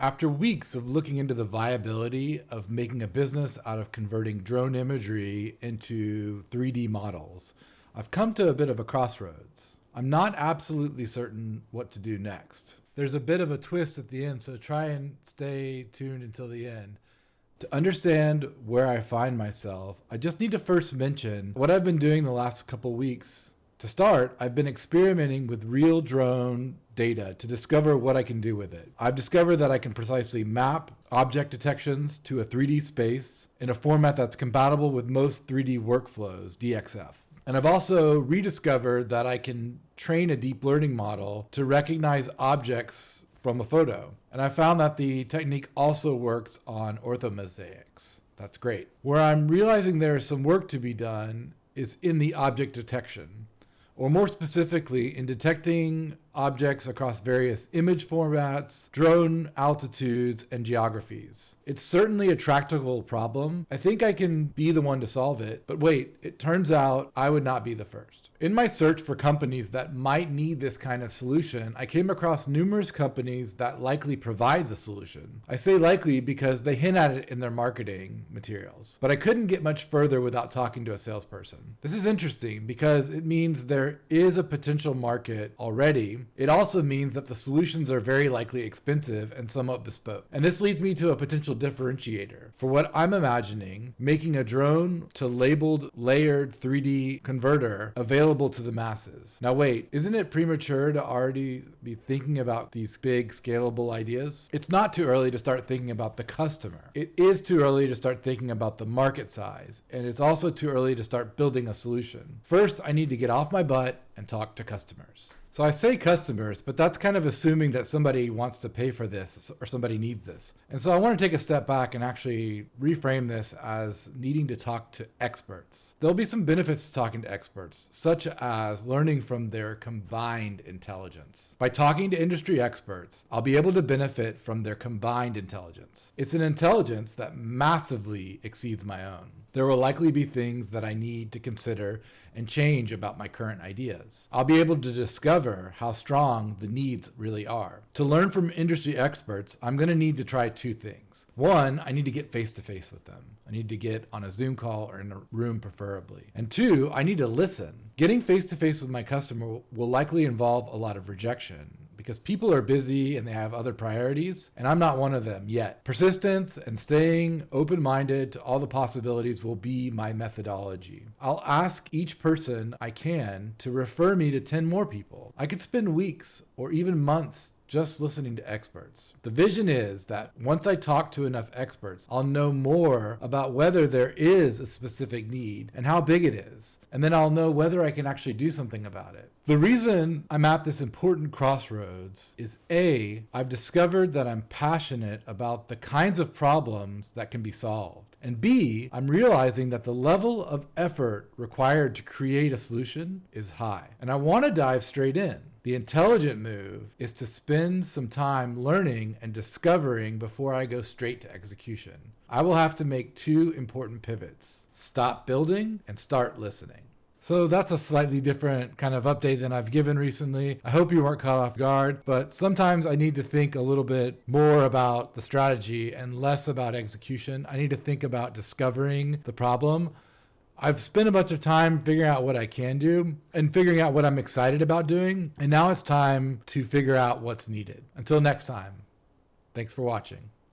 After weeks of looking into the viability of making a business out of converting drone imagery into 3D models, I've come to a bit of a crossroads. I'm not absolutely certain what to do next. There's a bit of a twist at the end, so try and stay tuned until the end. To understand where I find myself, I just need to first mention what I've been doing the last couple weeks. To start, I've been experimenting with real drone data to discover what I can do with it. I've discovered that I can precisely map object detections to a 3D space in a format that's compatible with most 3D workflows, DXF. And I've also rediscovered that I can train a deep learning model to recognize objects from a photo. And I found that the technique also works on orthomosaics. That's great. Where I'm realizing there is some work to be done is in the object detection, or more specifically in detecting objects across various image formats, drone altitudes, and geographies. It's certainly a tractable problem. I think I can be the one to solve it, but wait, it turns out I would not be the first. In my search for companies that might need this kind of solution, I came across numerous companies that likely provide the solution. I say likely because they hint at it in their marketing materials, but I couldn't get much further without talking to a salesperson. This is interesting because it means there is a potential market already. It also means that the solutions are very likely expensive and somewhat bespoke. And this leads me to a potential differentiator. For what I'm imagining, making a drone to labeled layered 3D converter available to the masses. Now wait, isn't it premature to already be thinking about these big scalable ideas? It's not too early to start thinking about the customer. It is too early to start thinking about the market size. And it's also too early to start building a solution. First, I need to get off my butt and talk to customers. So I say customers, but that's kind of assuming that somebody wants to pay for this or somebody needs this. And so I want to take a step back and actually reframe this as needing to talk to experts. There'll be some benefits to talking to experts, such as learning from their combined intelligence. By talking to industry experts, I'll be able to benefit from their combined intelligence. It's an intelligence that massively exceeds my own. There will likely be things that I need to consider and change about my current ideas. I'll be able to discover how strong the needs really are. To learn from industry experts, I'm going to need to try two things. One, I need to get face-to-face with them. I need to get on a Zoom call or in a room preferably. And two, I need to listen. Getting face-to-face with my customer will likely involve a lot of rejection, because people are busy and they have other priorities, and I'm not one of them yet. Persistence and staying open-minded to all the possibilities will be my methodology. I'll ask each person I can to refer me to 10 more people. I could spend weeks or even months just listening to experts. The vision is that once I talk to enough experts, I'll know more about whether there is a specific need and how big it is. And then I'll know whether I can actually do something about it. The reason I'm at this important crossroads is A, I've discovered that I'm passionate about the kinds of problems that can be solved. And B, I'm realizing that the level of effort required to create a solution is high. And I want to dive straight in. The intelligent move is to spend some time learning and discovering before I go straight to execution. I will have to make two important pivots: stop building and start listening. So that's a slightly different kind of update than I've given recently. I hope you weren't caught off guard, but sometimes I need to think a little bit more about the strategy and less about execution. I need to think about discovering the problem. I've spent a bunch of time figuring out what I can do and figuring out what I'm excited about doing. And now it's time to figure out what's needed. Until next time, thanks for watching.